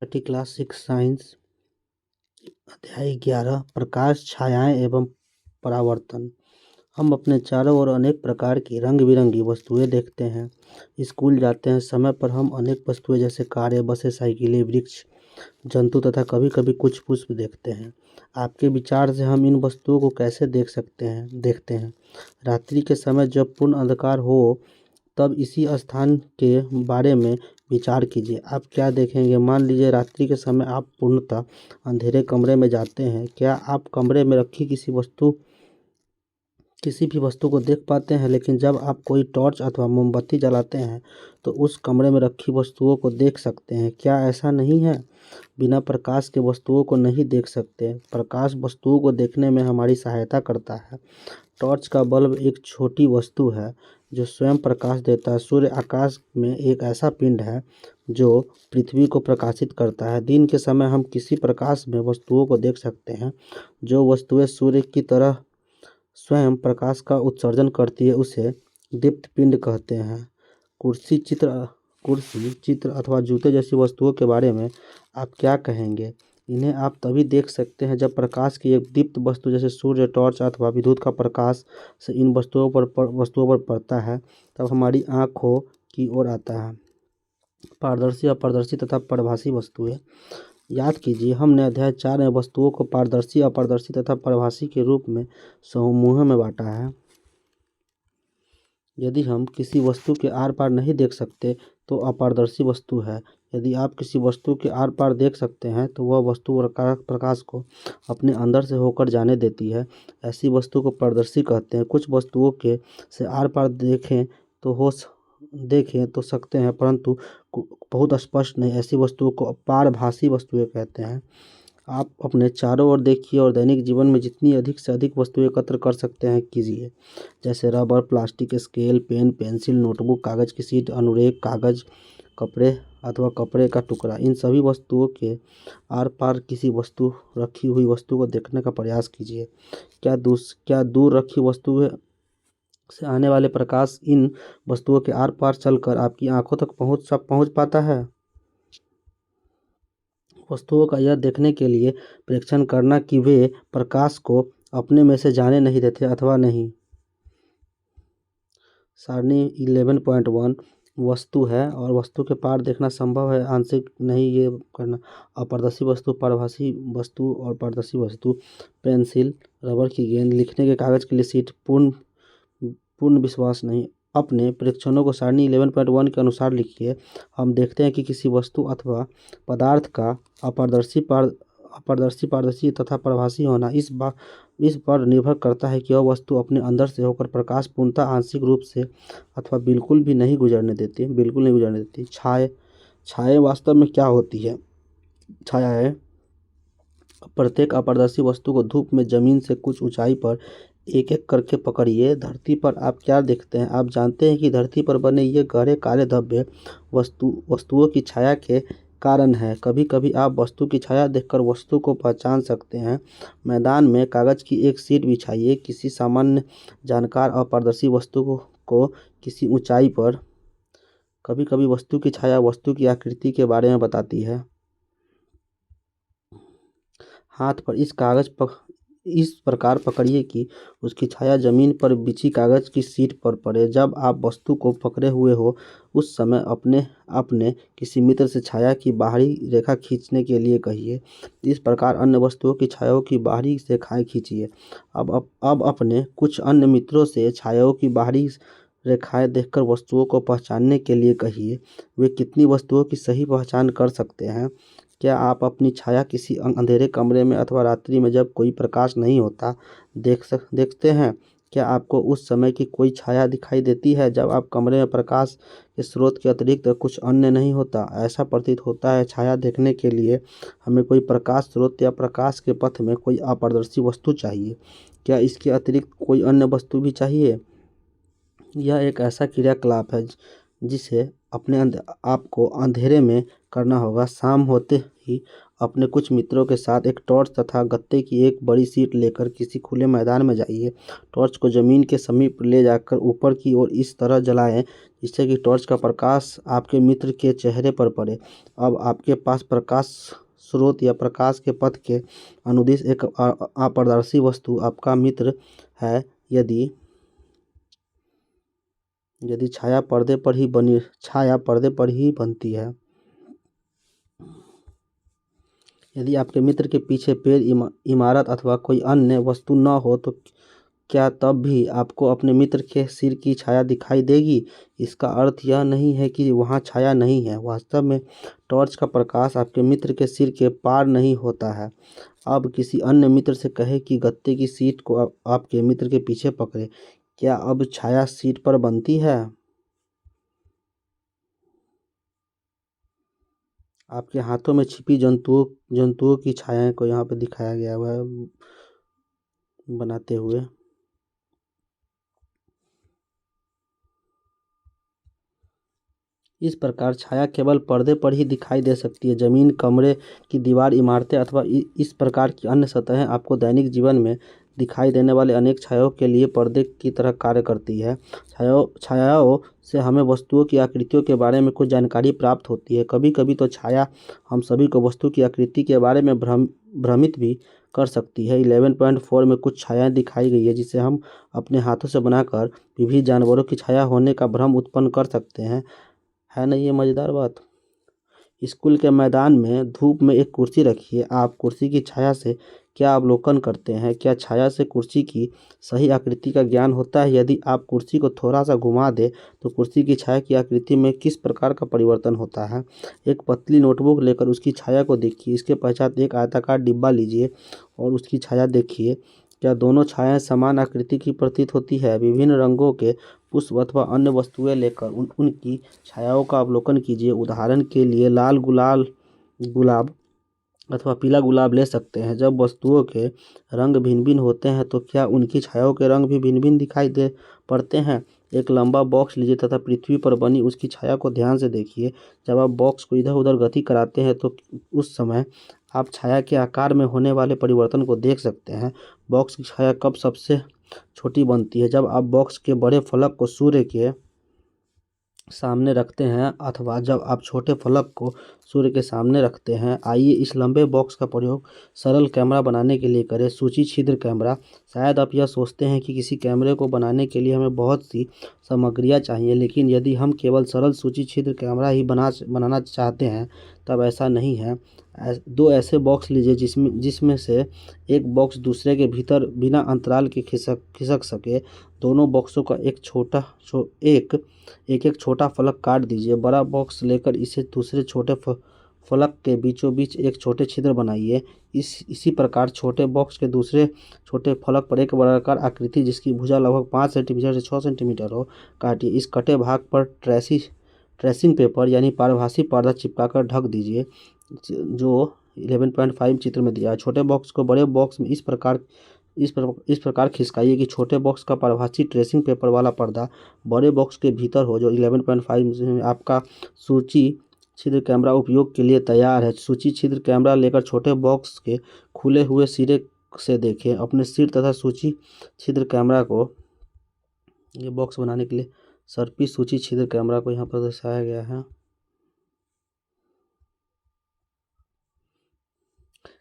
छठी class 6 science अध्याय 11 प्रकाश, छायाएं एवं परावर्तन। हम अपने चारों ओर अनेक प्रकार की रंग बिरंगी वस्तुएं देखते हैं। स्कूल जाते हैं समय पर हम अनेक वस्तुएं जैसे कारें, बसें, साइकिलें, वृक्ष, जंतु तथा कभी कभी कुछ पुष्प देखते हैं। आपके विचार से हम इन वस्तुओं को कैसे देखते हैं। रात्रि के समय जब पूर्ण अंधकार हो तब इसी स्थान के बारे में विचार कीजिए। आप क्या देखेंगे? मान लीजिए रात्रि के समय आप पूर्णतः अंधेरे कमरे में जाते हैं। क्या आप कमरे में रखी किसी भी वस्तु को देख पाते हैं? लेकिन जब आप कोई टॉर्च अथवा मोमबत्ती जलाते हैं तो उस कमरे में रखी वस्तुओं को देख सकते हैं। क्या ऐसा नहीं है? बिना प्रकाश के वस्तुओं को नहीं देख सकते। प्रकाश वस्तुओं को देखने में हमारी सहायता करता है। टॉर्च का बल्ब एक छोटी वस्तु है जो स्वयं प्रकाश देता है। सूर्य आकाश में एक ऐसा पिंड है जो पृथ्वी को प्रकाशित करता है। दिन के समय हम किसी प्रकाश में वस्तुओं को देख सकते हैं। जो वस्तुएं सूर्य की तरह स्वयं प्रकाश का उत्सर्जन करती है उसे दीप्त पिंड कहते हैं। कुर्सी, चित्र अथवा जूते जैसी वस्तुओं के बारे में आप क्या कहेंगे? इन्हें आप तभी देख सकते हैं जब प्रकाश की एक दीप्त वस्तु जैसे सूर्य, टॉर्च अथवा विद्युत का प्रकाश से इन वस्तुओं पर पड़ता है तब हमारी आँखों की ओर आता है। पारदर्शी, अपारदर्शी तथा परभासी वस्तुएं। याद कीजिए, हमने अध्याय 4 में वस्तुओं को पारदर्शी, अपारदर्शी तथा परभासी के रूप में समूहों में बांटा है। यदि हम किसी वस्तु के आर पार नहीं देख सकते तो अपारदर्शी वस्तु है। यदि आप किसी वस्तु के आर पार देख सकते हैं तो वह वस्तु प्रकाश को अपने अंदर से होकर जाने देती है। ऐसी वस्तु को पारदर्शी कहते हैं। कुछ वस्तुओं के से आर पार देखें तो सकते हैं परंतु बहुत स्पष्ट नहीं। ऐसी वस्तुओं को पारभासी वस्तुएं कहते हैं। आप अपने चारों ओर देखिए और दैनिक जीवन में जितनी अधिक से अधिक वस्तुएं एकत्र कर सकते हैं कीजिए। जैसे rubber, plastic, scale, pen, pencil, notebook, कागज़ की शीट, अनुरेख, कागज़, कपड़े अथवा कपड़े का टुकड़ा। इन सभी वस्तुओं के आर पार किसी रखी हुई वस्तु को देखने का प्रयास कीजिए। क्या दूर रखी वस्तुएं से आने वाले प्रकाश इन वस्तुओं के आर पार चलकर आपकी आंखों तक पहुंच पाता है? वस्तुओं का यह देखने के लिए परीक्षण करना कि वे प्रकाश को अपने में से जाने नहीं देते अथवा नहीं। सारणी 11.1 वस्तु है और वस्तु के पार देखना संभव है, आंशिक नहीं ये करना। अपारदर्शी वस्तु, पारभासी वस्तु और पारदर्शी वस्तु। पेंसिल, रबर की गेंद, लिखने के कागज़ के लिए शीट, पूर्ण विश्वास नहीं। अपने परीक्षणों को सारणी 11.1 के अनुसार लिखिए। हम देखते हैं कि किसी वस्तु अथवा पदार्थ का अपारदर्शी, पारदर्शी तथा प्रभासी होना इस पर निर्भर करता है कि वह वस्तु अपने अंदर से होकर प्रकाश पूर्णतः, आंशिक रूप से अथवा बिल्कुल नहीं गुजरने देती। छाया वास्तव में क्या होती है? छाया है प्रत्येक अपारदर्शी वस्तु को धूप में जमीन से कुछ ऊंचाई पर एक एक करके पकड़िए। धरती पर आप क्या देखते हैं? आप जानते हैं कि धरती पर बने ये गहरे काले धब्बे वस्तुओं की छाया के कारण है। कभी कभी आप वस्तु की छाया देखकर वस्तु को पहचान सकते हैं। मैदान में कागज की एक शीट बिछाइए। किसी सामान्य जानकार अपारदर्शी वस्तु को किसी ऊंचाई पर। कभी कभी वस्तु की छाया वस्तु की आकृति के बारे में बताती है। हाथ पर इस प्रकार पकड़िए कि उसकी छाया जमीन पर बिछी कागज की शीट पर पड़े। जब आप वस्तु को पकड़े हुए हो उस समय अपने किसी मित्र से छाया की बाहरी रेखा खींचने के लिए कहिए। इस प्रकार अन्य वस्तुओं की छायाओं की बाहरी रेखाएं खींचिए। अब अपने कुछ अन्य मित्रों से छायाओं की बाहरी रेखाएं देखकर वस्तुओं को पहचानने के लिए कहिए। वे कितनी वस्तुओं की सही पहचान कर सकते हैं? क्या आप अपनी छाया किसी अंधेरे कमरे में अथवा रात्रि में जब कोई प्रकाश नहीं होता देखते हैं? क्या आपको उस समय की कोई छाया दिखाई देती है जब आप कमरे में प्रकाश के स्रोत के अतिरिक्त कुछ अन्य नहीं होता? ऐसा प्रतीत होता है छाया देखने के लिए हमें कोई प्रकाश स्रोत या प्रकाश के पथ में कोई अपारदर्शी वस्तु चाहिए। क्या इसके अतिरिक्त कोई अन्य वस्तु भी चाहिए? यह एक ऐसा क्रियाकलाप है जिसे आपको अंधेरे में करना होगा। शाम होते ही अपने कुछ मित्रों के साथ एक टॉर्च तथा गत्ते की एक बड़ी शीट लेकर किसी खुले मैदान में जाइए। टॉर्च को जमीन के समीप ले जाकर ऊपर की ओर इस तरह जलाएं जिससे कि टॉर्च का प्रकाश आपके मित्र के चेहरे पर पड़े। अब आपके पास प्रकाश स्रोत या प्रकाश के पथ के अनुदिश एक अपारदर्शी वस्तु आपका मित्र है। यदि यदि छाया पर्दे पर ही बनती है। यदि आपके मित्र के पीछे पेड़, इमारत अथवा कोई अन्य वस्तु न हो तो क्या तब भी आपको अपने मित्र के सिर की छाया दिखाई देगी? इसका अर्थ यह नहीं है कि वहाँ छाया नहीं है। वास्तव में टॉर्च का प्रकाश आपके मित्र के सिर के पार नहीं होता है। अब किसी अन्य मित्र से कहे कि गत्ते की सीट को आपके मित्र के पीछे पकड़े। क्या अब छाया सीट पर बनती है? आपके हाथों में छिपी जंतुओं की छायाएं को यहाँ पे दिखाया गया हुआ है बनाते हुए। इस प्रकार छाया केवल पर्दे पर ही दिखाई दे सकती है। जमीन, कमरे की दीवार, इमारतें अथवा इस प्रकार की अन्य सतहें आपको दैनिक जीवन में दिखाई देने वाले अनेक छायाओं के लिए पर्दे की तरह कार्य करती है। छायाओं से हमें वस्तुओं की आकृतियों के बारे में कुछ जानकारी प्राप्त होती है। कभी कभी तो छाया हम सभी को वस्तु की आकृति के बारे में भ्रमित भी कर सकती है। 11.4 में कुछ छायाएं दिखाई गई है जिसे हम अपने हाथों से बनाकर विविध जानवरों की छाया होने का भ्रम उत्पन्न कर सकते हैं। है ना ये मज़ेदार बात? स्कूल के मैदान में धूप में एक कुर्सी रखिए। आप कुर्सी की छाया से क्या अवलोकन करते हैं? क्या छाया से कुर्सी की सही आकृति का ज्ञान होता है? यदि आप कुर्सी को थोड़ा सा घुमा दें तो कुर्सी की छाया की आकृति में किस प्रकार का परिवर्तन होता है? एक पतली नोटबुक लेकर उसकी छाया को देखिए। इसके पश्चात एक आयताकार डिब्बा लीजिए और उसकी छाया देखिए। क्या दोनों छायाएं समान आकृति की प्रतीत होती है? विभिन्न रंगों के पुष्प अथवा अन्य वस्तुएं लेकर उनकी छायाओं का अवलोकन कीजिए। उदाहरण के लिए लाल गुलाब अथवा पीला गुलाब ले सकते हैं। जब वस्तुओं के रंग भिन्न भिन्न होते हैं तो क्या उनकी छायाओं के रंग भी भिन्न भिन्न दिखाई दे पड़ते हैं? एक लंबा बॉक्स लीजिए तथा पृथ्वी पर बनी उसकी छाया को ध्यान से देखिए। जब आप बॉक्स को इधर उधर गति कराते हैं तो उस समय आप छाया के आकार में होने वाले परिवर्तन को देख सकते हैं। बॉक्स की छाया कब सबसे छोटी बनती है? जब आप बॉक्स के बड़े फलक को सूर्य के सामने रखते हैं अथवा जब आप छोटे फलक को सूर्य के सामने रखते हैं। आइए इस लंबे बॉक्स का प्रयोग सरल कैमरा बनाने के लिए करें। सूची छिद्र कैमरा। शायद आप यह सोचते हैं कि किसी कैमरे को बनाने के लिए हमें बहुत सी सामग्रियां चाहिए, लेकिन यदि हम केवल सरल सूची छिद्र कैमरा ही बनाना चाहते हैं तब ऐसा नहीं है। दो ऐसे बॉक्स लीजिए जिसमें से एक बॉक्स दूसरे के भीतर बिना अंतराल के खिसक सके। दोनों बॉक्सों का एक छोटा फलक काट दीजिए। बड़ा बॉक्स लेकर इसे दूसरे छोटे फलक के बीचों बीच एक छोटे छिद्र बनाइए। इसी प्रकार छोटे बॉक्स के दूसरे छोटे फलक पर एक वर्गाकार आकृति जिसकी भुजा लगभग 5 सेंटीमीटर से 6 सेंटीमीटर हो काटिए। इस कटे भाग पर ट्रेसिंग पेपर यानी पारभासी पर्दा चिपकाकर ढक दीजिए, जो 11.5 चित्र में दिया है। छोटे बॉक्स को बड़े बॉक्स में इस प्रकार खिसकाइए कि छोटे बॉक्स का पारभासी ट्रेसिंग पेपर वाला पर्दा बड़े बॉक्स के भीतर हो, जो 11.5 में आपका सूची छिद्र कैमरा उपयोग के लिए तैयार है। सूची छिद्र कैमरा लेकर छोटे बॉक्स के खुले हुए सिरे से देखें। अपने सिर तथा सूची छिद्र कैमरा को ये बॉक्स बनाने के लिए सर्पी सूची छिद्र कैमरा को यहाँ पर दर्शाया गया है।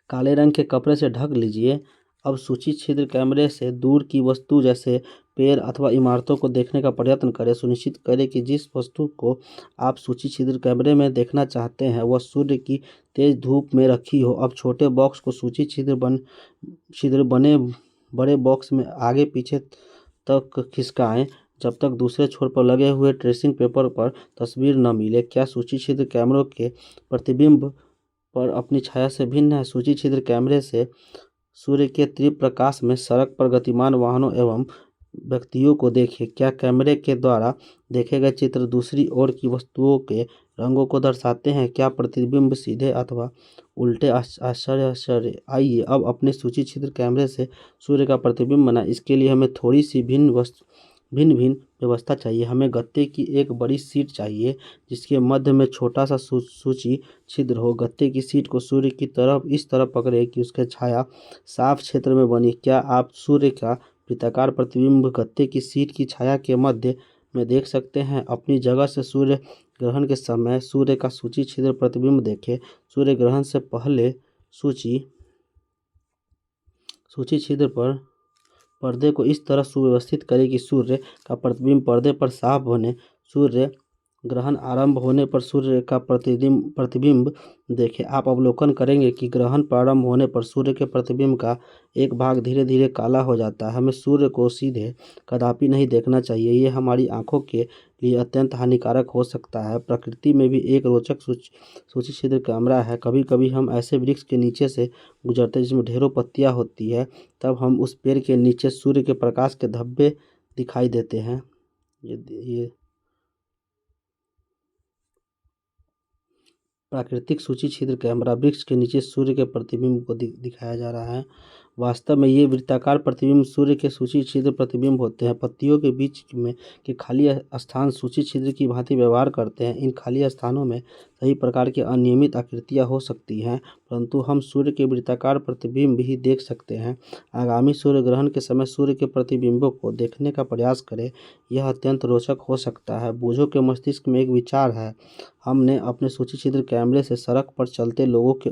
काले रंग के कपड़े से ढक लीजिए। अब सूची छिद्र कैमरे से दूर की वस्तु जैसे पेड़ अथवा इमारतों को देखने का प्रयत्न करें। सुनिश्चित करें कि जिस वस्तु को आप सूची छिद्र कैमरे में देखना चाहते हैं वह सूर्य की तेज धूप में रखी हो। अब छोटे बॉक्स को सूची छिद्र बने बड़े बॉक्स में आगे पीछे तक खिसकाएं जब तक दूसरे छोर पर लगे हुए ट्रेसिंग पेपर पर तस्वीर न मिले। क्या सूची छिद्र कैमरों के प्रतिबिंब पर अपनी छाया से भिन्न है? सूची छिद्र कैमरे से सूर्य के तीव्र प्रकाश में सड़क पर गतिमान वाहनों एवं व्यक्तियों को देखिए। क्या कैमरे के द्वारा देखे गए चित्र दूसरी ओर की वस्तुओं के रंगों को दर्शाते हैं? क्या प्रतिबिंब सीधे अथवा उल्टे? आश्चर्य। आइए अब अपने सूची छिद्र कैमरे से सूर्य का प्रतिबिंब बनाएं। इसके लिए हमें थोड़ी सी भिन्न व्यवस्था चाहिए। हमें गत्ते की एक बड़ी शीट चाहिए जिसके मध्य में छोटा सा सूची छिद्र हो। गत्ते की शीट को सूर्य की तरफ इस तरह पकड़े कि उसकी छाया साफ क्षेत्र में बनी। क्या आप सूर्य का वृत्ताकार प्रतिबिंब गत्ते की शीट की छाया के मध्य में देख सकते हैं? अपनी जगह से सूर्य ग्रहण के समय सूर्य का सूची छिद्र प्रतिबिंब देखें। सूर्य ग्रहण से पहले सूची छिद्र पर पर्दे को इस तरह सुव्यवस्थित करें कि सूर्य का प्रतिबिंब पर्दे पर साफ बने। सूर्य ग्रहण आरंभ होने पर सूर्य का प्रतिबिंब देखें। आप अवलोकन करेंगे कि ग्रहण प्रारंभ होने पर सूर्य के प्रतिबिंब का एक भाग धीरे धीरे काला हो जाता है। हमें सूर्य को सीधे कदापि नहीं देखना चाहिए, ये हमारी आंखों के लिए अत्यंत हानिकारक हो सकता है। प्रकृति में भी एक रोचक सूची छिद्र कैमरा है। कभी कभी हम ऐसे वृक्ष के नीचे से गुजरते हैं जिसमें ढेरों पत्तियां होती है, तब हम उस पेड़ के नीचे सूर्य के प्रकाश के धब्बे दिखाई देते हैं। ये प्राकृतिक सूची छिद्र कैमरा वृक्ष के नीचे सूर्य के प्रतिबिंब को दिखाया जा रहा है। वास्तव में ये वृत्ताकार प्रतिबिंब सूर्य के सूची छिद्र प्रतिबिंब होते हैं। पत्तियों के बीच में के खाली स्थान सूची छिद्र की भांति व्यवहार करते हैं। इन खाली स्थानों में सभी प्रकार की अनियमित आकृतियां हो सकती हैं, परंतु हम सूर्य के वृत्ताकार प्रतिबिंब भी देख सकते हैं। आगामी सूर्य ग्रहण के समय सूर्य के प्रतिबिंबों को देखने का प्रयास करें, यह अत्यंत रोचक हो सकता है। बूझों के मस्तिष्क में एक विचार है। हमने अपने सूची छिद्र कैमरे से सड़क पर चलते लोगों के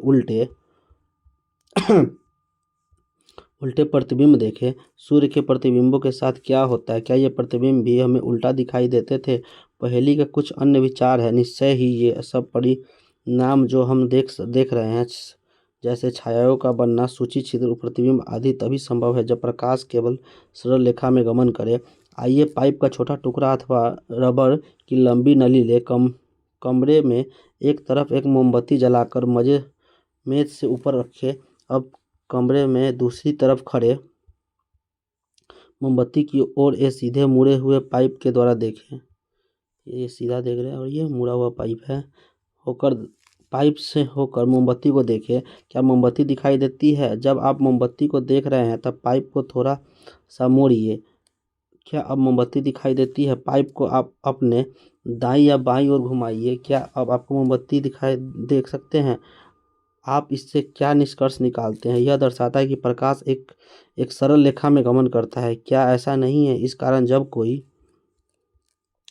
उल्टे प्रतिबिंब देखे। सूर्य के प्रतिबिंबों के साथ क्या होता है? क्या ये प्रतिबिंब भी हमें उल्टा दिखाई देते थे? पहेली का कुछ अन्य विचार है। निश्चय ही ये सब परिणाम जो हम देख रहे हैं, जैसे छायाओं का बनना, सूची छिद्र, प्रतिबिंब आदि तभी संभव है जब प्रकाश केवल सरल रेखा में गमन करे। आइए पाइप का छोटा टुकड़ा अथवा रबर की लंबी नली ले कमरे में एक तरफ एक मोमबत्ती जलाकर मेज से ऊपर रखें। अब कमरे में दूसरी तरफ खड़े मोमबत्ती की ओर ये सीधे मुड़े हुए पाइप के द्वारा देखें। ये सीधा देख रहे हैं और ये मुड़ा हुआ पाइप है। पाइप से होकर मोमबत्ती को देखें। क्या मोमबत्ती दिखाई देती है? जब आप मोमबत्ती को देख रहे हैं तब पाइप को थोड़ा सा मोड़िए। क्या अब मोमबत्ती दिखाई देती है? पाइप को आप अपने दाईं या बाईं ओर घुमाइए। क्या अब आपको मोमबत्ती देख सकते हैं? आप इससे क्या निष्कर्ष निकालते हैं? यह दर्शाता है कि प्रकाश एक सरल रेखा में गमन करता है। क्या ऐसा नहीं है? इस कारण जब कोई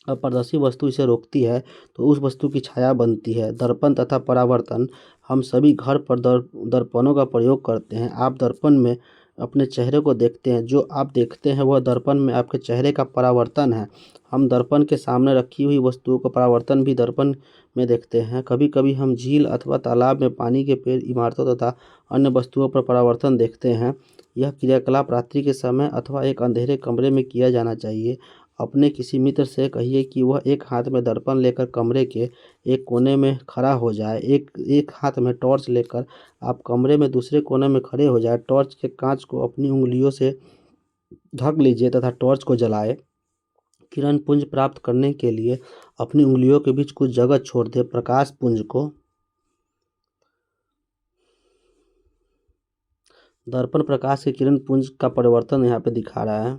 अपारदर्शी वस्तु इसे रोकती है तो उस वस्तु की छाया बनती है। दर्पण तथा परावर्तन। हम सभी घर पर दर्पणों का प्रयोग करते हैं। आप दर्पण में अपने चेहरे को देखते हैं। जो आप देखते हैं वह दर्पण में आपके चेहरे का परावर्तन है। हम दर्पण के सामने रखी हुई वस्तुओं का परावर्तन भी दर्पण में देखते हैं। कभी कभी हम झील अथवा तालाब में पानी के पेड़, इमारतों तथा अन्य वस्तुओं पर परावर्तन देखते हैं। यह क्रियाकलाप रात्रि के समय अथवा एक अंधेरे कमरे में किया जाना चाहिए। अपने किसी मित्र से कहिए कि वह एक हाथ में दर्पण लेकर कमरे के एक कोने में खड़ा हो जाए। एक हाथ में टॉर्च लेकर आप कमरे में दूसरे कोने में खड़े हो जाए। टॉर्च के कांच को अपनी उंगलियों से ढक लीजिए तथा टॉर्च को जलाए। किरण पुंज प्राप्त करने के लिए अपनी उंगलियों के बीच कुछ जगह छोड़ दे। प्रकाश पुंज को दर्पण प्रकाश के किरण पुंज का परिवर्तन यहाँ पे दिखा रहा है।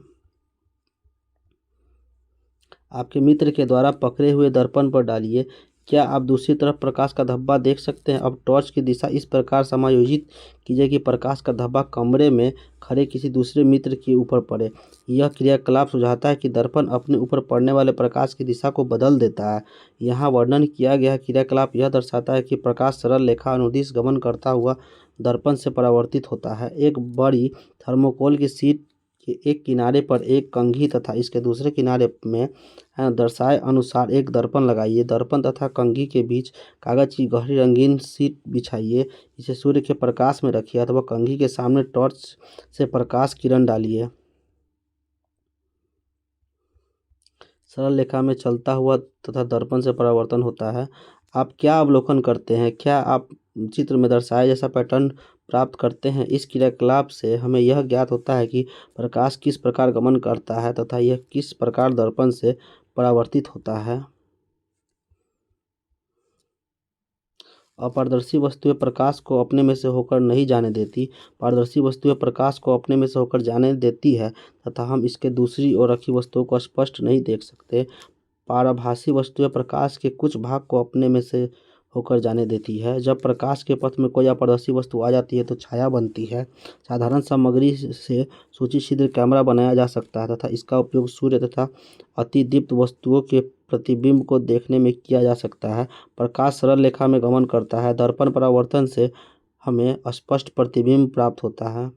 आपके मित्र के द्वारा पकड़े हुए दर्पण पर डालिए। क्या आप दूसरी तरफ प्रकाश का धब्बा देख सकते हैं? अब टॉर्च की दिशा इस प्रकार समायोजित कीजिए कि प्रकाश का धब्बा कमरे में खड़े किसी दूसरे मित्र के ऊपर पड़े। यह क्रियाकलाप सुझाता है कि दर्पण अपने ऊपर पड़ने वाले प्रकाश की दिशा को बदल देता है। यहाँ वर्णन किया गया क्रियाकलाप यह दर्शाता है कि प्रकाश सरल रेखा अनुदिश गमन करता हुआ दर्पण से परावर्तित होता है। एक बड़ी थर्मोकोल की शीट के एक किनारे पर एक कंघी तथा इसके दूसरे किनारे में दर्शाए अनुसार एक दर्पण लगाइए। दर्पण तथा कंघी के बीच कागज की गहरी रंगीन शीट बिछाइए। इसे सूर्य के प्रकाश में रखिए अथवा कंघी के सामने टॉर्च से प्रकाश किरण डालिए। सरल रेखा में चलता हुआ तथा दर्पण से परावर्तन होता है। आप क्या अवलोकन करते हैं? क्या आप चित्र में दर्शाए जैसा पैटर्न प्राप्त करते हैं? इस क्रियाकलाप से हमें यह ज्ञात होता है कि प्रकाश किस प्रकार गमन करता है तथा यह किस प्रकार दर्पण से परावर्तित होता है। अपारदर्शी वस्तुएं प्रकाश को अपने में से होकर नहीं जाने देती। पारदर्शी वस्तुएं प्रकाश को अपने में से होकर जाने देती है तथा हम इसके दूसरी ओर रखी वस्तुओं को स्पष्ट नहीं देख सकते। पारभासी वस्तुएं प्रकाश के कुछ भाग को अपने में से होकर जाने देती है। जब प्रकाश के पथ में कोई अपारदर्शी वस्तु आ जाती है तो छाया बनती है। साधारण सामग्री से सूची छिद्र कैमरा बनाया जा सकता है तथा इसका उपयोग सूर्य तथा अतिदीप्त वस्तुओं के प्रतिबिंब को देखने में किया जा सकता है। प्रकाश सरल रेखा में गमन करता है। दर्पण परावर्तन से हमें स्पष्ट प्रतिबिंब प्राप्त होता है।